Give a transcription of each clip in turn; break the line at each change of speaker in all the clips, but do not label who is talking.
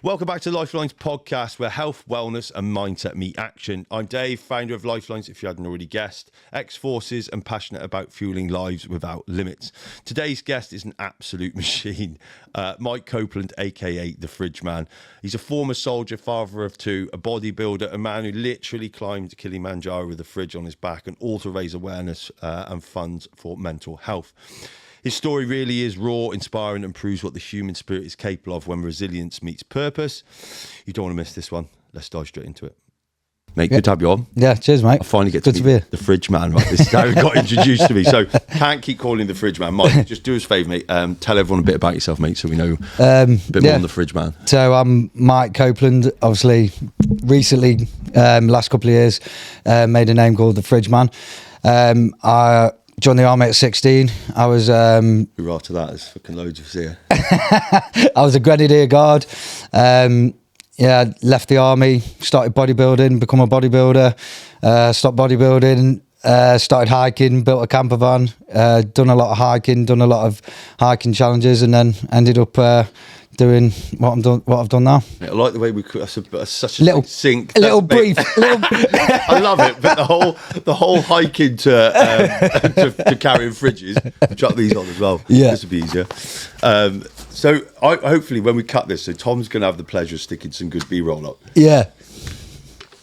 Welcome back to Lyfelinez podcast, where health, wellness and mindset meet action. I'm Dave, founder of Lyfelinez, if you hadn't already guessed, ex-forces and passionate about fueling lives without limits. Today's guest is an absolute machine, Mike Copeland, aka the Fridge Man. He's a former soldier, father of two, a bodybuilder, a man who literally climbed Kilimanjaro with a fridge on his back, and all to raise awareness and funds for mental health. His story really is raw, inspiring, and proves what the human spirit is capable of when resilience meets purpose. You don't want to miss this one. Let's dive straight into it. Mate, good to have you on.
Yeah, cheers, mate.
I finally get to meet the Fridge Man. Right? This is how he got introduced to me. So can't keep calling the Fridge Man. Mike, just do us a favour, mate. Tell everyone a bit about yourself, mate, so we know a bit more on the Fridge Man.
So I'm Mike Copeland. Obviously, recently, last couple of years, made a name called the Fridge Man. I joined the army at 16. I was
Hurrah to that, there's fucking loads of us here.
I was a Grenadier Guard. Left the army, started bodybuilding, become a bodybuilder, stopped bodybuilding, started hiking, built a camper van, done a lot of hiking, done a lot of hiking challenges, and then ended up doing what I've done now.
I like the way we could. That's such a
little
sync.
Little brief.
I love it, but the whole hiking to carrying fridges. Chuck these on as well.
Yeah,
this would be easier. So hopefully when we cut this, so Tom's going to have the pleasure of sticking some good B-roll up.
Yeah.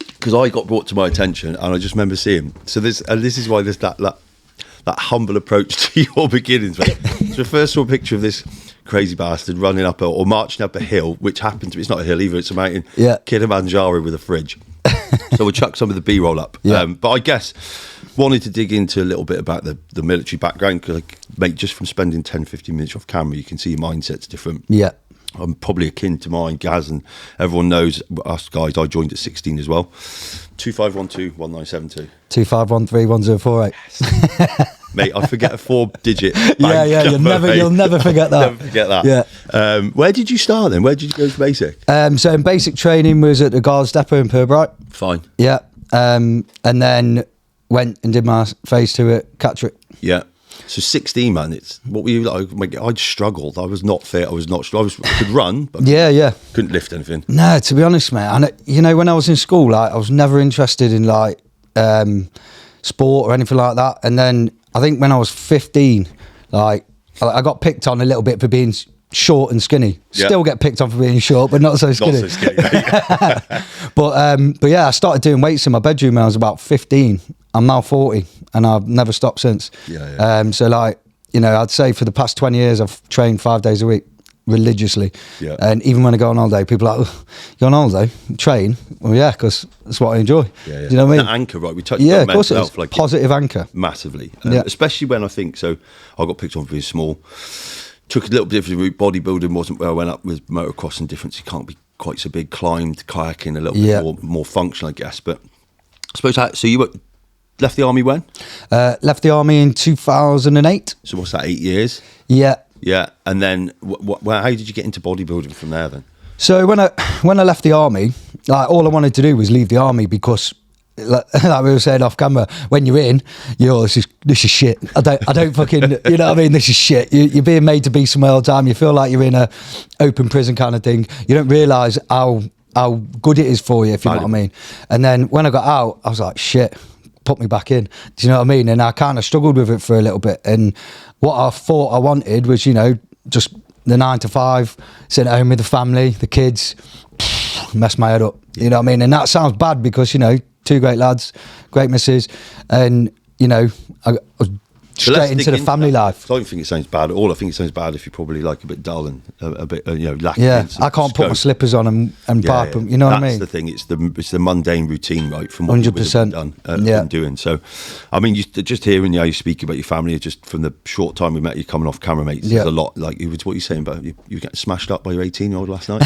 Because I got brought to my attention, and I just remember seeing. So this is why there's that humble approach to your beginnings. Mate. So first saw a picture of this crazy bastard running up or marching up a hill, which happened to be, it's not a hill either, it's a mountain, Kilimanjaro with a fridge. So we'll chuck some of the B-roll up.
Yeah.
But I guess wanted to dig into a little bit about the military background, because, mate, just from spending 10, 15 minutes off camera, you can see your mindset's different.
Yeah.
I'm probably akin to mine, Gaz, and everyone knows us guys. I joined at 16 as well. 2512-1972.
25131048.
Yes. Mate, I forget a 4-digit.
Yeah, you'll never forget that.
Never forget that.
Yeah.
Where did you start then? Where did you go to basic?
So in basic training was at the Guards Depot in Purbright.
Fine.
Yeah. And then went and did my phase 2 at Catterick.
Yeah. So 16, man. What were you like? I struggled. I was not fit. I could run, but couldn't lift anything.
No, to be honest, mate. And when I was in school, I was never interested in sport or anything like that. And then I think when I was 15, I got picked on a little bit for being short and skinny. Still get picked on for being short, but not so skinny.
Not so skinny.
But yeah, I started doing weights in my bedroom when I was about 15. I'm now 40, and I've never stopped since. So I'd say for the past 20 years, I've trained 5 days a week religiously. Yeah. And even when I go on holiday, people are like, you on holiday? Train? Well, yeah, because that's what I enjoy.
Yeah.
Do you know what I mean?
The anchor, right? We touched on mental health,
like positive anchor.
Massively. Especially when I got picked on for being small. Took a little bit of the route. Bodybuilding wasn't where I went up with motocross and difference. You can't be quite so big. Climbed, kayaking, a little bit more functional, I guess. But I suppose, so you left the army when?
Left the army in 2008.
So what's that, 8 years?
Yeah.
Yeah, and then how did you get into bodybuilding from there then?
So when I left the army, all I wanted to do was leave the army because, like we were saying off camera, when you're in, this is shit. I don't fucking, you know what I mean? This is shit. You're being made to be somewhere all the time. You feel like you're in a open prison kind of thing. You don't realise how good it is for you, if you know what I mean. And then when I got out, I was like, shit. Put me back in. Do you know what I mean? And I kind of struggled with it for a little bit. And what I thought I wanted was, just the 9 to 5, sit at home with the family, the kids, mess my head up. You know what I mean? And that sounds bad because, two great lads, great missus, and, I was straight into the family life.
I don't think it sounds bad at all. I think it sounds bad if you're probably a bit dull and a bit lacking.
Yeah, I can't put my slippers on and pipe them. You know what I mean?
That's the thing. It's the mundane routine, right? From what 100%. You've done and doing. So, I mean, just hearing how you speak about your family, just from the short time we met you coming off camera, mate. There's a lot. Like it was what you're saying about you getting smashed up by your 18-year-old last night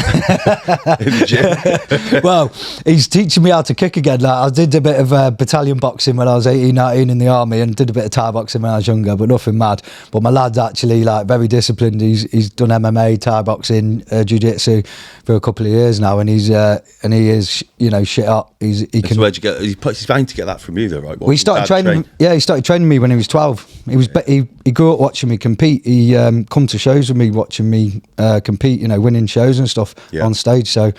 in the gym.
Well, he's teaching me how to kick again. I did a bit of battalion boxing when I was 18, 19 in the army, and did a bit of Thai boxing when I was was younger, but nothing mad. But my lad's actually like very disciplined. He's done MMA, Thai boxing, jiu-jitsu for a couple of years now, and he is shit up. He can.
Where'd you get? He's bound to get that from you though, right?
Well, he started training. Yeah, he started training me when he was 12. He grew up watching me compete. He come to shows with me, watching me compete. Winning shows and stuff on stage. So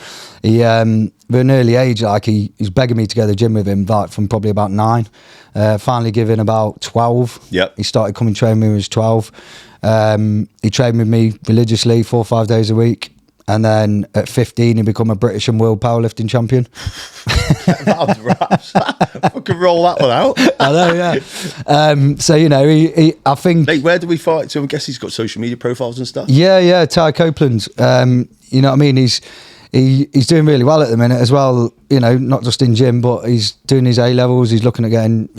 he, at an early age, like he's begging me to go to the gym with him, like from probably about 9. Finally, given about 12.
Yeah,
he started coming train with me when he was 12. He trained with me religiously 4 or 5 days a week. And then at 15, he became a British and world powerlifting champion.
Fucking roll that one out.
I know, yeah. So, I think...
Mate, where do we find... So I guess he's got social media profiles and stuff?
Yeah, Mike Copeland. You know what I mean? He's doing really well at the minute as well, not just in gym, but he's doing his A-levels. He's looking at getting,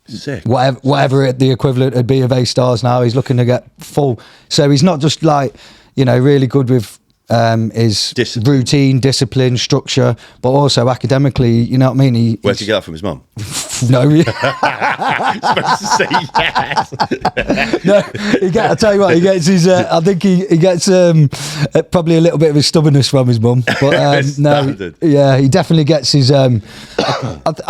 sick.
Whatever the equivalent would be of A-stars now. He's looking to get full. So he's not just like, really good with... his routine, discipline, structure, but also academically, you know what I mean?
Where'd you get that from his mum?
No.
Supposed to say yes.
No, I tell you what, he gets his, I think he gets probably a little bit of his stubbornness from his mum. But no, yeah, he definitely gets his, I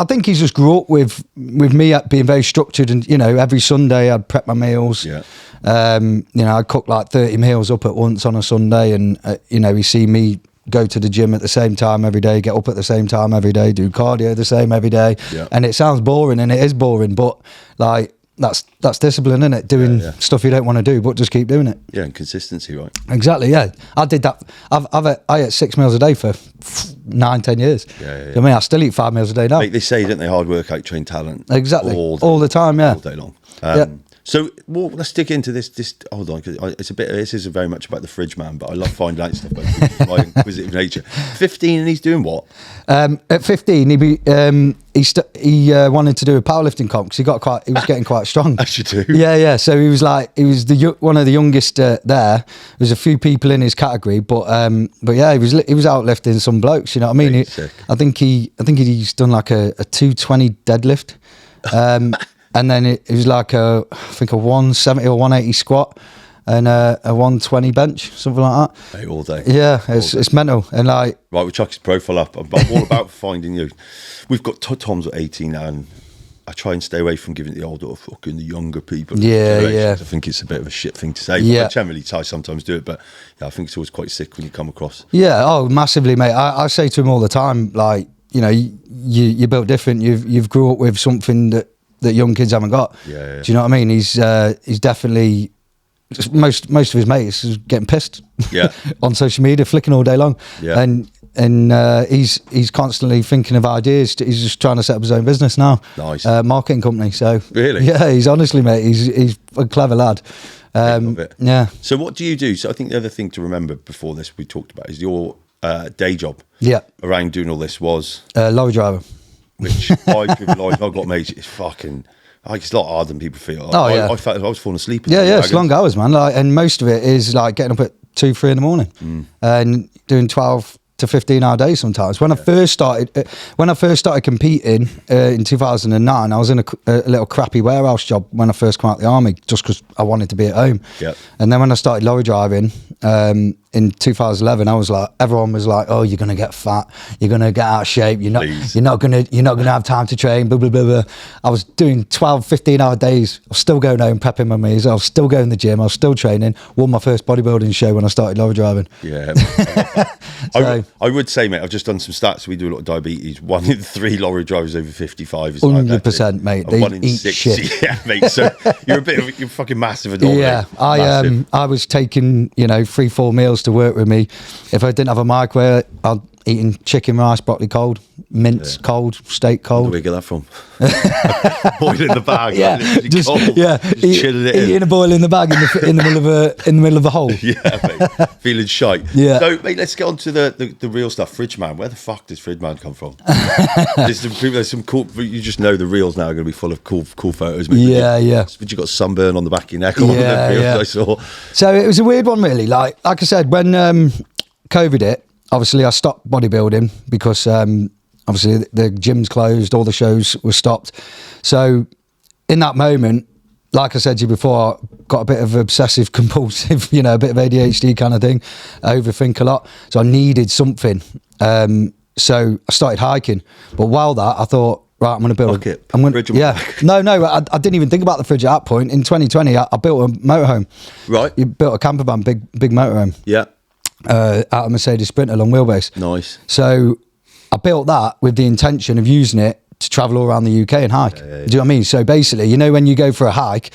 think he's just grew up with me being very structured and, every Sunday I'd prep my meals.
Yeah.
I'd cook like 30 meals up at once on a Sunday and, he see me go to the gym at the same time every day, get up at the same time every day, do cardio the same every day.
Yeah.
And it sounds boring and it is boring, but like that's discipline, isn't it? Doing stuff you don't want to do, but just keep doing it.
Yeah, and consistency, right?
Exactly, yeah. I did that. I ate 6 meals a day for 9-10 years.
Yeah.
I mean, I still eat 5 meals a day now.
Mate, they say, don't they, hard work out train talent.
Exactly. All the time, yeah.
All day long. So, let's dig into this. Hold on, because this is very much about the fridge man, but I love finding out stuff about my inquisitive nature. 15, and he's doing what?
At 15, he wanted to do a powerlifting comp because he was getting quite strong.
As you do.
Yeah. So he was one of the youngest there. There was a few people in his category, but yeah, he was outlifting some blokes. You know what I mean? I think he's done like a 220 deadlift. And then it was like I think a 170 or 180 squat and a 120 bench, something like that.
Mate, all day.
Yeah, it's mental. And like...
Right, we'll chuck his profile up. I'm all about finding you. We've got Tom's at 18 now, and I try and stay away from giving the older fucking the younger people.
Yeah.
I think it's a bit of a shit thing to say.
Yeah.
I generally sometimes do it, but yeah, I think it's always quite sick when you come across.
Yeah, massively, mate. I say to him all the time, like, you're built different. You've grew up with something that young kids haven't got.
Yeah. Do
you know what I mean? He's definitely most of his mates is getting pissed.
Yeah.
On social media, flicking all day long. Yeah. And he's constantly thinking of ideas. He's just trying to set up his own business now.
Nice.
Marketing company. So
really,
yeah. He's honestly, mate. He's a clever lad. Yeah.
So what do you do? So I think the other thing to remember before this we talked about is your day job.
Yeah.
Around doing all this was
lorry driver.
Which I've got mates. It's fucking. It's a lot harder than people feel.
Yeah.
I felt I was falling asleep.
Yeah. It's long hours, man. Like, and most of it is like getting up at 2-3 in the morning and doing 12 to 15-hour days sometimes. When I first started competing in 2009, I was in a little crappy warehouse job when I first came out of the army, just because I wanted to be at home.
Yep.
And then when I started lorry driving in 2011, everyone was like, "Oh, you're gonna get fat. You're gonna get out of shape. You're not gonna have time to train." Blah blah blah blah. I was doing 12, 15-hour days. I was still going home prepping my meals. I was still going to the gym. I was still training. Won my first bodybuilding show when I started lorry driving.
Yeah.
So,
I would say, mate, I've just done some stats. We do a lot of diabetes. 1 in 3 lorry drivers over 55 is
100%, mate. They
1 in
eat
6.
shit.
Yeah, mate. So you're fucking massive at all.
Yeah, I was taking 3-4 meals to work with me. If I didn't have a microwave, I'd eating chicken, rice, broccoli cold, mince cold, steak cold.
Where do we get that from? Boil in the bag.
Yeah, just
chilling it in.
Eating a boil in the bag in the middle of a hole.
Yeah, mate. Feeling shite.
Yeah.
So, mate, let's get on to the real stuff. Fridge man. Where the fuck does Fridge man come from? There's some cool. You just know the reels now are going to be full of cool photos. Mate.
Yeah.
But you got sunburn on the back of your neck. All the reels I saw.
So it was a weird one, really. Like I said, when COVID hit, obviously I stopped bodybuilding because obviously the gym's closed, all the shows were stopped. So in that moment, like I said to you before, I got a bit of obsessive compulsive, a bit of ADHD kind of thing. I overthink a lot. So I needed something. So I started hiking. But while that, I thought, right, I'm going to build I didn't even think about the fridge at that point. In 2020, I built a motorhome.
Right.
You built a camper van, big motorhome.
Yeah.
Out of Mercedes Sprinter, long wheelbase.
Nice.
So I built that with the intention of using it to travel all around the UK and hike. Do you know what I mean? So basically, when you go for a hike,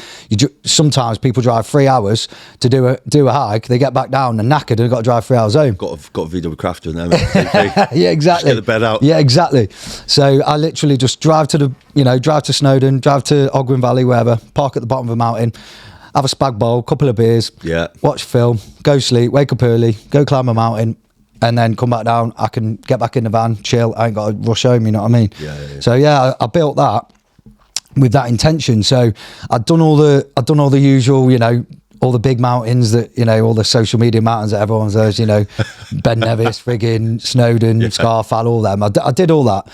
sometimes people drive 3 hours to do a hike. They get back down and knackered and they've got to drive 3 hours home.
Got a VW Crafter in there.
Yeah, exactly.
Just get the bed out.
Yeah, exactly. So I literally just drive to Snowdon, drive to Ogwen Valley, wherever, park at the bottom of a mountain, have a spag bowl, couple of beers, watch film, go sleep, wake up early, go climb a mountain, and then come back down. I can get back in the van, chill. I ain't got to rush home, you know what I mean?
Yeah.
So I built that with that intention. So I'd done all the usual, all the big mountains that, all the social media mountains that everyone says, Ben Nevis, friggin' Snowdon, Scarfell, all them. I did all that.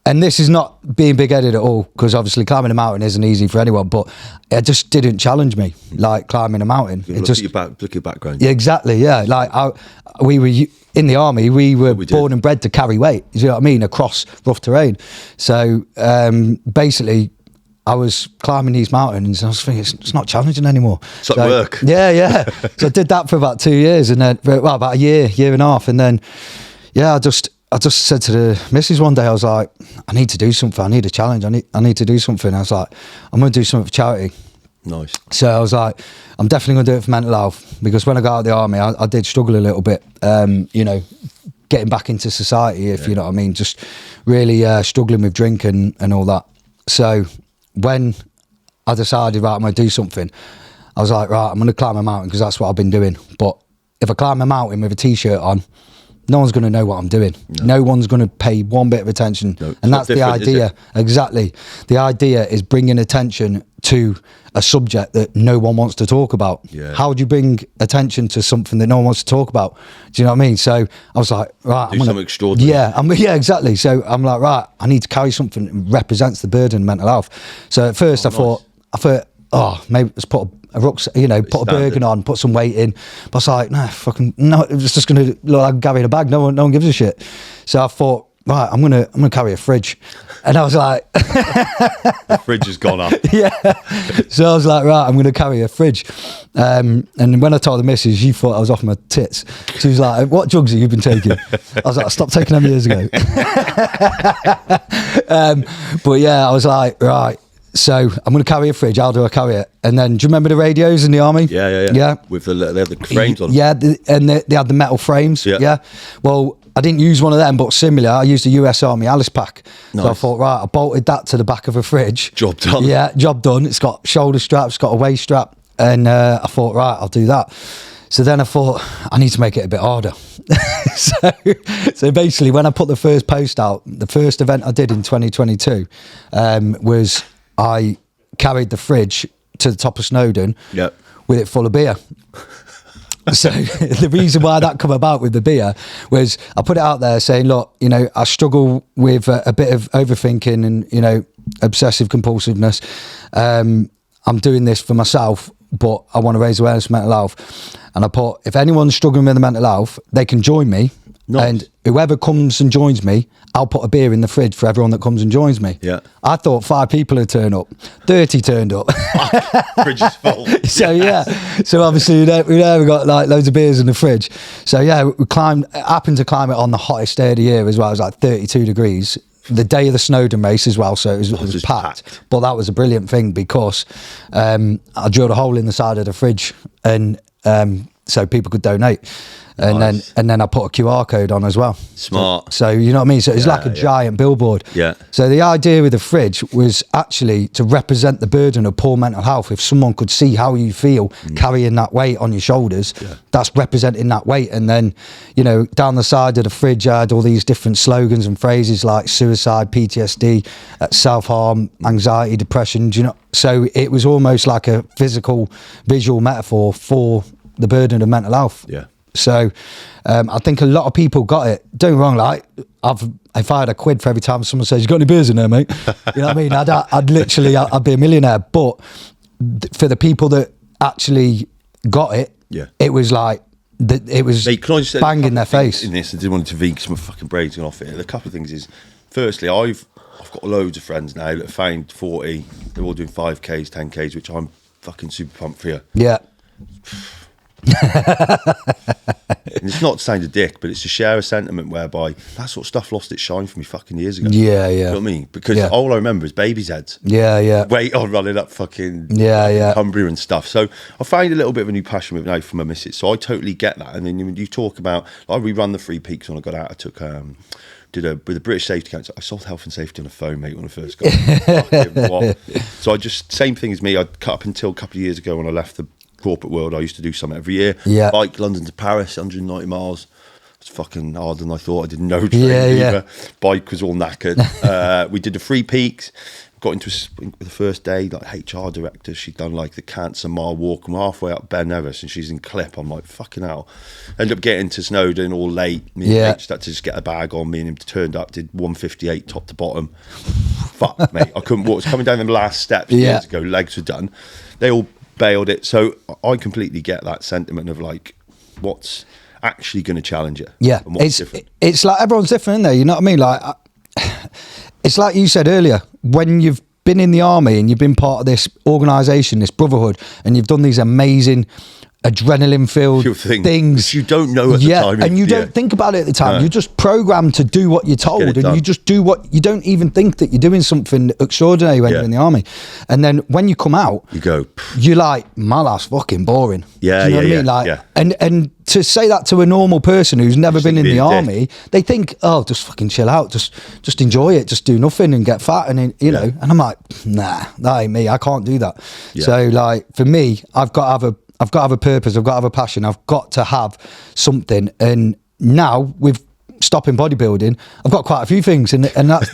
And this is not being big-headed at all, because obviously climbing a mountain isn't easy for anyone, but it just didn't challenge me, like climbing a mountain.
Look at your background.
Yeah, exactly, yeah. Like, we were in the army, we were born and bred to carry weight, you know what I mean, across rough terrain. So, basically, I was climbing these mountains and I was thinking, it's not challenging anymore.
It's like work.
Yeah. So I did that for about 2 years, and then, about a year and a half, and then, I just said to the missus one day, I was like, I need to do something. I need a challenge. I need to do something. I was like, I'm going to do something for charity.
Nice.
So I was like, I'm definitely going to do it for mental health, because when I got out of the army, I did struggle a little bit, getting back into society, if you know what I mean, just really struggling with drink and all that. So when I decided, right, I'm going to do something, I was like, right, I'm going to climb a mountain, because that's what I've been doing. But if I climb a mountain with a T-shirt on, no one's going to know what I'm doing. No one's going to pay one bit of attention. No, and that's the idea. Exactly. The idea is bringing attention to a subject that no one wants to talk about. Yeah. How would you bring attention to something that no one wants to talk about? Do you know what I mean? So I was like, right,
do something extraordinary.
Yeah, exactly. So I'm like, right, I need to carry something that represents the burden of mental health. So at first I thought, maybe let's put a rucksack, put a Bergen on, put some weight in. But I was like, no, it's just going to look like I'm carrying a bag. No one gives a shit. So I thought, right, I'm gonna carry a fridge. And I was like,
the fridge has gone up.
Yeah. So I was like, right, I'm gonna carry a fridge. And when I told the missus, she thought I was off my tits. She was like, what drugs have you been taking? I was like, I stopped taking them years ago. But yeah, I was like, right, so I'm going to carry a fridge. How do I carry it? And then, do you remember the radios in the army?
Yeah. With they had the frames on.
Yeah, and they had the metal frames. Yeah. Well, I didn't use one of them, but similar. I used a US Army Alice pack. Nice. So I thought, right, I bolted that to the back of a fridge.
Job done.
Yeah, job done. It's got shoulder straps, it's got a waist strap. And I thought, right, I'll do that. So then I thought, I need to make it a bit harder. So basically, when I put the first post out, the first event I did in 2022 was I carried the fridge to the top of Snowdon with it full of beer. So the reason why that come about with the beer was I put it out there saying, look, I struggle with a bit of overthinking and, obsessive compulsiveness. I'm doing this for myself, but I want to raise awareness of mental health. And I put, if anyone's struggling with the mental health, they can join me. Nice. And whoever comes and joins me, I'll put a beer in the fridge for everyone that comes and joins me. Yeah. I thought 5 people would turn up. 30 turned up.
Fridge is full.
So yeah. So obviously we got like loads of beers in the fridge. So yeah, we happened to climb it on the hottest day of the year as well. It was like 32 degrees. The day of the Snowdon race as well, so it was packed. But that was a brilliant thing because I drilled a hole in the side of the fridge and so people could donate. And nice. then I put a QR code on as well.
Smart.
So you know what I mean? So it's like a giant billboard.
Yeah.
So the idea with the fridge was actually to represent the burden of poor mental health. If someone could see how you feel carrying that weight on your shoulders, that's representing that weight. And then, down the side of the fridge, I had all these different slogans and phrases like suicide, PTSD, self-harm, anxiety, depression, So it was almost like a physical, visual metaphor for the burden of mental health.
Yeah.
So I think a lot of people got it. Don't get me wrong, like if I had a quid for every time someone says, "You got any beers in there, mate?" You know what I mean? I'd be a millionaire. But for the people that actually got it, it was like it was bang in their face.
In this, I didn't want to vegan because my fucking brain's gone off it. A couple of things is, firstly, I've got loads of friends now that have found 40. They're all doing 5Ks, 10Ks, which I'm fucking super pumped for you.
Yeah.
And it's not to sound a dick, but it's to share a sentiment whereby that sort of stuff lost its shine for me fucking years ago.
Yeah, yeah.
You know what I mean? Because all I remember is baby's heads.
Yeah, yeah.
Weight on running up fucking Cumbria and stuff. So I find a little bit of a new passion with now for my missus. So I totally get that. And then when you talk about, like, we run the 3 peaks when I got out. I took with the British Safety Council. I sold health and safety on the phone, mate, when I first got it. So I just, same thing as me. I cut up until a couple of years ago when I left the corporate world. I used to do something every year. Yeah. Bike London to Paris, 190 miles. It's fucking harder than I thought. I did no training either. Bike was all knackered. We did the 3 peaks. Got into the first day, like HR director, she'd done like the Cancer Mile walk. I'm halfway up Ben Nevis and she's in Clip. I'm like, fucking hell. Ended up getting to Snowdon all late. Me and H had to just get a bag on. Me and him turned up, did 158 top to bottom. Fuck, mate. I couldn't walk. I was coming down the last steps years ago. Legs were done. They all bailed it. So I completely get that sentiment of like, what's actually going to challenge it?
Yeah.
And what's different?
It's like everyone's different, isn't there? You know what I mean? Like, it's like you said earlier, when you've been in the army and you've been part of this organisation, this brotherhood, and you've done these amazing adrenaline-filled things
you don't know at the time.
And you don't think about it at the time. No. You're just programmed to do what you're told, and you just do what you don't even think that you're doing something extraordinary when you're in the army. And then when you come out, you're like, my life's fucking boring.
Yeah,
do you know what I mean? Like, and to say that to a normal person who's never been in the army, they think, oh, just fucking chill out, just enjoy it, just do nothing and get fat, and you know. And I'm like, nah, that ain't me. I can't do that. Yeah. So like for me, I've got to have a purpose. I've got to have a passion. I've got to have something. And now with stopping bodybuilding, I've got quite a few things, and that's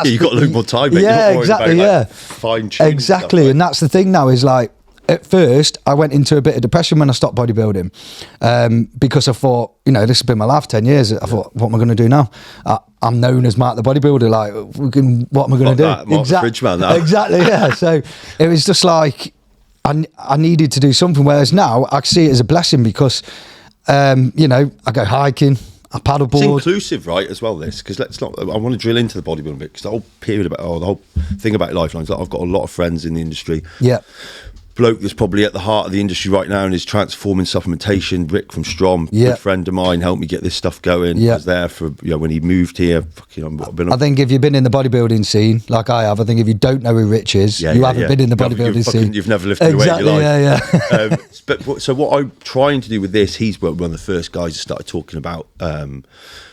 you've got a little more time. Mate.
Yeah, exactly. About,
fine tuning.
Exactly, and that's the thing now is like. At first, I went into a bit of depression when I stopped bodybuilding because I thought, you know, this has been my life 10 years. I thought, what am I going to do now? I'm known as Mark the bodybuilder. Like, what am I going to do?
Mark the fridge man now.
Exactly, yeah. So it was just like I needed to do something. Whereas now I see it as a blessing because, you know, I go hiking. I paddleboard.
It's inclusive, right, as well, this, because I want to drill into the bodybuilding bit, because the whole period the whole thing about Lyfelinez, like, I've got a lot of friends in the industry.
Yeah.
Bloke that's probably at the heart of the industry right now and is transforming supplementation. Rick from Strom, good friend of mine, helped me get this stuff going. He was there for, you know, when he moved here. I
think if you've been in the bodybuilding scene like I have, I think if you don't know who Rich is, you haven't been in the bodybuilding scene.
You've never lifted away in your life.
Yeah.
But so what I'm trying to do with this, he's one of the first guys that started talking about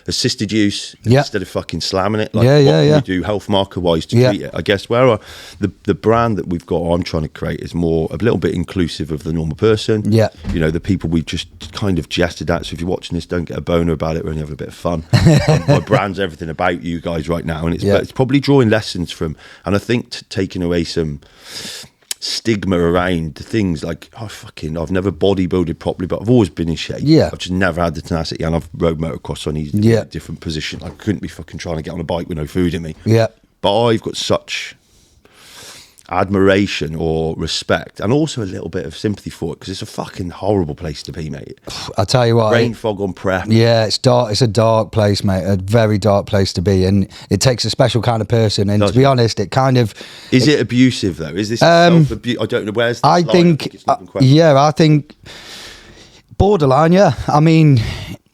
assisted use instead of fucking slamming it. Like, what can we do health marker wise to treat it? I guess where the brand that we've got, or I'm trying to create, is more a little bit inclusive of the normal person. Yeah, you know, the people we just kind of jested at. So if you're watching this, don't get a boner about it. We're only having a bit of fun. My brand's everything about you guys right now, and it's probably drawing lessons from, and I think taking away some stigma around things like, I've never bodybuilded properly, but I've always been in shape. Yeah, I've just never had the tenacity, and I've rode motocross, so I needed a different position. I couldn't be fucking trying to get on a bike with no food in me. Yeah, but I've got such admiration or respect, and also a little bit of sympathy for it, because it's a fucking horrible place to be, mate.
I tell you what,
brain fog on prep.
Yeah, it's dark. It's a dark place, mate. A very dark place to be, and it takes a special kind of person. And to be honest, it kind of
is it abusive though? Is this self-abuse? I don't know. Where's the line?
I think borderline. Yeah, I mean,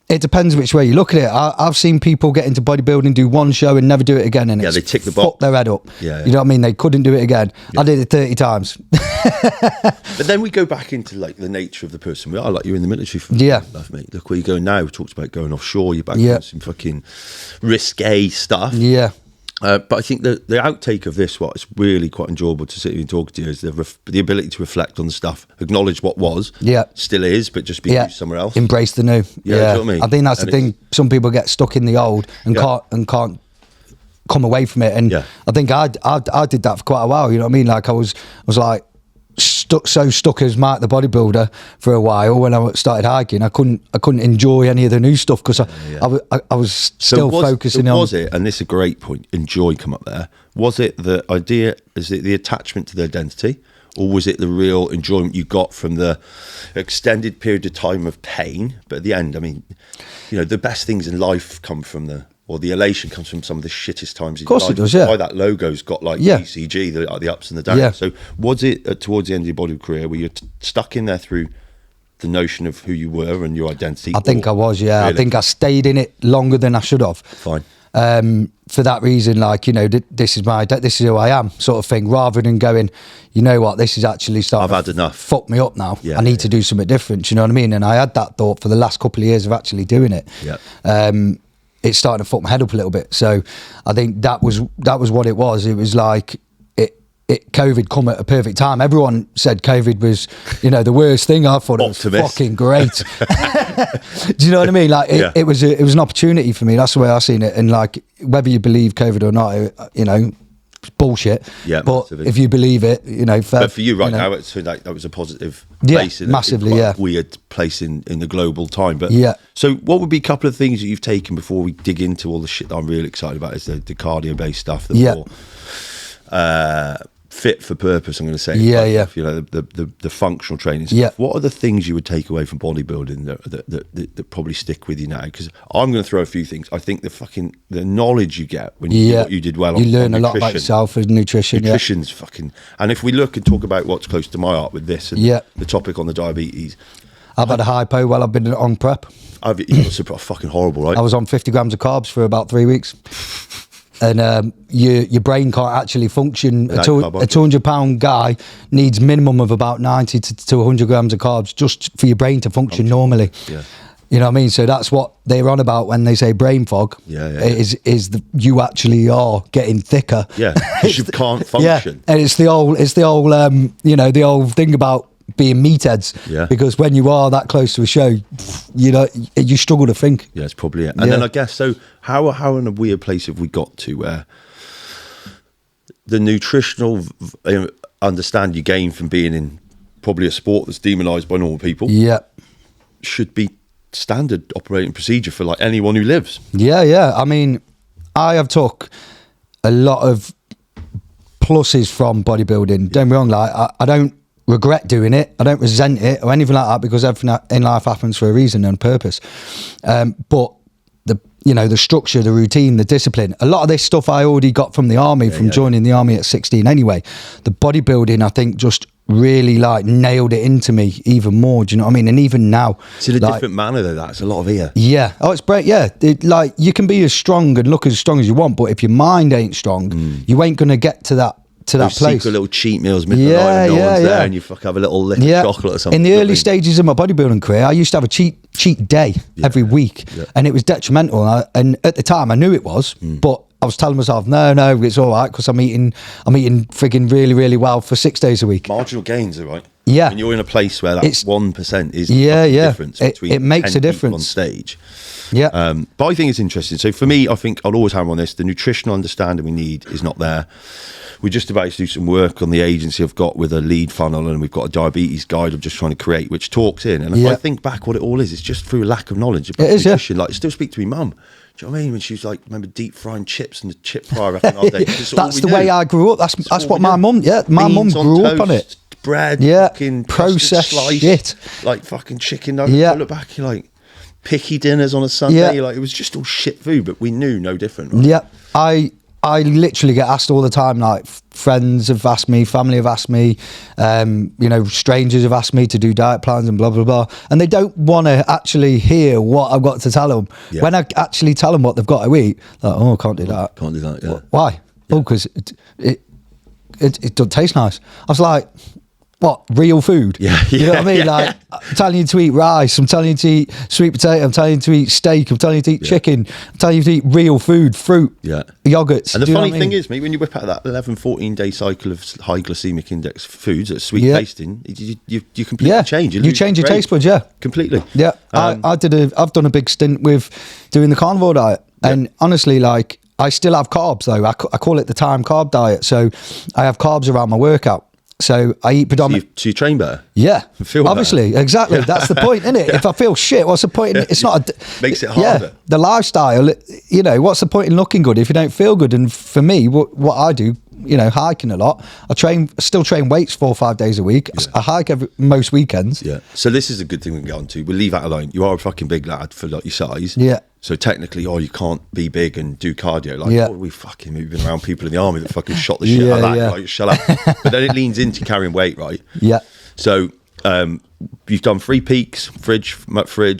it depends which way you look at it. I've seen people get into bodybuilding, do one show and never do it again, and
they tick the box,
fuck their head up. You know what I mean? They couldn't do it again. I did it 30 times.
But then we go back into like the nature of the person we are. Like, you're in the military for life, mate. Look where you're going now. We talked about going offshore. You're back doing some fucking risque stuff. Yeah. But I think the outtake of this, what is really quite enjoyable to sit here and talk to you, is the ability to reflect on stuff, acknowledge what was, still is, but just be used somewhere else.
Embrace the new.
You know what I mean?
I think that's the thing. Some people get stuck in the old and can't come away from it. And I think I did that for quite a while. You know what I mean? Like I was like, stuck as Mike the bodybuilder for a while. When I started hiking, I couldn't enjoy any of the new stuff because I was still focusing on.
Was it? And this is a great point. Enjoy come up there. Was it the idea? Is it the attachment to the identity, or was it the real enjoyment you got from the extended period of time of pain? But at the end, I mean, you know, the best things in life come from the elation comes from some of the shittest times in your life.
Of course it does, yeah.
Why that logo's got like ECG, the ups and the downs.
Yeah.
So was it towards the end of your body career where you're stuck in there through the notion of who you were and your identity?
I think I was, yeah.
Really?
I think I stayed in it longer than I should have.
Fine.
For that reason, like, you know, this is who I am, sort of thing, rather than going, you know what, this is actually starting
I've had enough.
Fuck me up now.
Yeah,
I need to do something different. You know what I mean? And I had that thought for the last couple of years of actually doing it.
Yeah.
It's starting to fuck my head up a little bit. So I think that was what it was. It was like COVID come at a perfect time. Everyone said COVID was, you know, the worst thing. I thought it was fucking great. Do you know what I mean? Like it was an opportunity for me. That's the way I seen it. And like whether you believe COVID or not, you know, it's bullshit.
Yeah,
but
massively.
If you believe it, you know.
But for you right
know,
now, so that was a positive place in
massively,
a weird place in the global time. But
yeah.
So what would be a couple of things that you've taken before we dig into all the shit that I'm really excited about? Is the cardio based stuff, the more fit for purpose, I'm going to say.
Yeah.
You know, the functional training stuff.
Yeah.
What are the things you would take away from bodybuilding that probably stick with you now? Because I'm going to throw a few things. I think the knowledge you get when you do what you did well.
You learn a lot about yourself as nutrition.
Nutrition's fucking. And if we look and talk about what's close to my heart with this and the topic on the diabetes,
I've had a hypo while I've been on prep.
You was fucking horrible, right?
I was on 50 grams of carbs for about 3 weeks. And your brain can't actually function. A 200-pound guy needs minimum of about 90 to 100 grams of carbs just for your brain to function normally.
Yeah.
You know what I mean? So that's what they're on about when they say brain fog. Is you actually are getting thicker.
Yeah, because you can't function.
Yeah, and it's the old you know, the old thing about being meatheads.
Yeah.
Because when you are that close to a show, you know, you struggle to think.
Yeah, it's probably it. And then I guess, so how in a weird place have we got to where the nutritional understand you gain from being in probably a sport that's demonised by normal people should be standard operating procedure for like anyone who lives.
Yeah. I mean, I have took a lot of pluses from bodybuilding. Don't get me wrong, like I don't regret doing it. I don't resent it or anything like that because everything in life happens for a reason and purpose. But the structure, the routine, the discipline, a lot of this stuff I already got from the army, joining the army at 16 anyway. The bodybuilding, I think, just really like nailed it into me even more. Do you know what I mean? And even now,
it's in a different manner though. That's a lot of ear.
Yeah. Oh, it's great. Yeah. Like you can be as strong and look as strong as you want, but if your mind ain't strong, you ain't going to get to that place.
Secret little cheat meals midnight and no one's there, and you have a little lick of chocolate or something.
In the early stages of my bodybuilding career, I used to have a cheat day every week, and it was detrimental. And at the time, I knew it was, but I was telling myself, no, it's all right because I'm eating frigging really, really well for 6 days a week.
Marginal gains, are right.
Yeah,
when you're in a place where that 1% is the difference between
it makes a difference
on stage.
Yeah.
But I think it's interesting. So for me, I think I'll always hammer on this: the nutritional understanding we need is not there. We're just about to do some work on the agency I've got with a lead funnel, and we've got a diabetes guide I'm just trying to create, which talks in. And if I think back what it all is, it's just through lack of knowledge about nutrition. Like, I still speak to my mum. Do you know what I mean? When she was like, remember deep frying chips and the chip fryer after an day.
That's the way I grew up. That's what my mum, my mum grew up on it.
Bread, fucking
processed shit.
Like fucking chicken nuggets. I look back, you're like, picky dinners on a Sunday. Like, it was just all shit food, but we knew no different. Right?
Yeah. I literally get asked all the time, like friends have asked me, family have asked me, strangers have asked me to do diet plans and blah, blah, blah. And they don't want to actually hear what I've got to tell them. Yeah. When I actually tell them what they've got to eat, like, I can't do that.
Can't do that, yeah.
Why?
Yeah.
Oh, because it doesn't taste nice. I was like, what, real food?
Yeah.
You know what I mean? Like, I'm telling you to eat rice, I'm telling you to eat sweet potato, I'm telling you to eat steak, I'm telling you to eat chicken, I'm telling you to eat real food, fruit, yogurts.
And the funny thing is, mate, when you whip out that 11, 14-day cycle of high glycemic index foods that are sweet tasting, you completely change.
You change your taste buds,
completely.
Yeah. I've done a big stint with doing the carnivore diet. And honestly, like, I still have carbs though. I call it the time carb diet. So I have carbs around my workout. So I eat predominantly.
So you train better?
Yeah,
Feel
obviously,
better.
exactly. That's the point, isn't it? If I feel shit, what's the point? It's not.
Makes it harder.
Yeah, the lifestyle. You know, what's the point in looking good if you don't feel good? And for me, what I do, you know, hiking a lot. Still train weights 4 or 5 days a week.
Yeah.
I hike most weekends.
Yeah. So this is a good thing we can get on to. We'll leave that alone. You are a fucking big lad for like your size.
Yeah.
So technically, you can't be big and do cardio. Like,
Yeah.
we've been around people in the army that fucking shot the shit out of that.
Yeah.
Like, shut up. But then it leans into carrying weight, right?
Yeah.
So you've done 3 peaks: Fridge,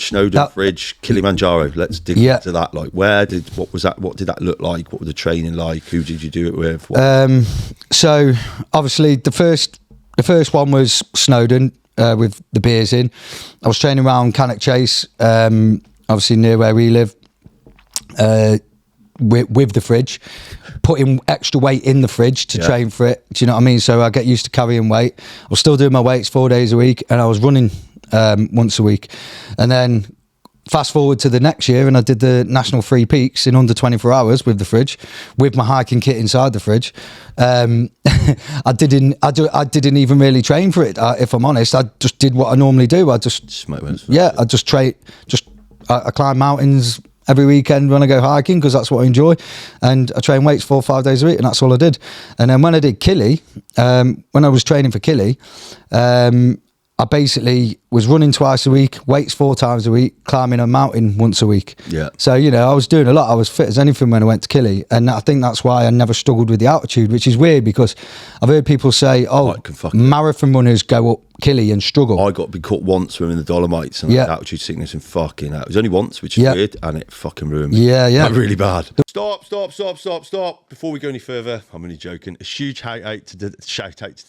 Snowdon, Fridge, Kilimanjaro. Let's dig into that. Like, what was that? What did that look like? What was the training like? Who did you do it with?
So obviously the first one was Snowdon with the beers in. I was training around Cannock Chase, obviously near where we live, with the Fridge, putting extra weight in the Fridge to train for it. Do you know what I mean? So I get used to carrying weight. I was still doing my weights 4 days a week, and I was running once a week. And then fast forward to the next year, and I did the National 3 Peaks in under 24 hours with the Fridge, with my hiking kit inside the Fridge. I didn't even really train for it. If I'm honest, I just did what I normally do. I just I climb mountains every weekend when I go hiking, because that's what I enjoy, and I train weights 4 or 5 days a week, and that's all I did. And then when I did Kili, when I was training for Kili, I basically was running twice a week, weights 4 times a week, climbing a mountain once a week. Yeah. So, you know, I was doing a lot. I was fit as anything when I went to Kili. And I think that's why I never struggled with the altitude, which is weird, because I've heard people say, marathon runners go up Kili and struggle.
I got caught once swimming in the Dolomites and altitude sickness and fucking out. It was only once, which is weird, and it fucking ruined me.
Yeah.
Like, really bad. Stop. Before we go any further, I'm only joking. A huge shout out to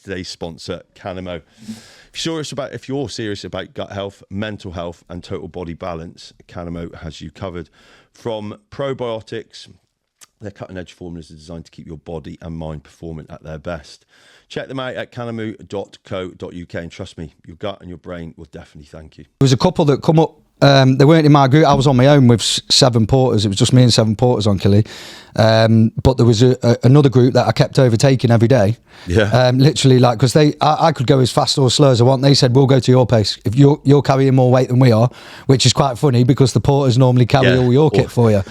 today's sponsor, Canamo. If you're serious about gut health, mental health, and total body balance, Canamo has you covered. From probiotics, their cutting-edge formulas are designed to keep your body and mind performing at their best. Check them out at canamo.co.uk, and trust me, your gut and your brain will definitely thank you. There
was a couple that come up. They weren't in my group. I was on my own with 7 porters. It was just me and 7 porters on Kili. But there was another group that I kept overtaking every day.
Yeah.
Literally, like, because I could go as fast or as slow as I want. They said, we'll go to your pace. If you're carrying more weight than we are, which is quite funny, because the porters normally carry all your kit for you.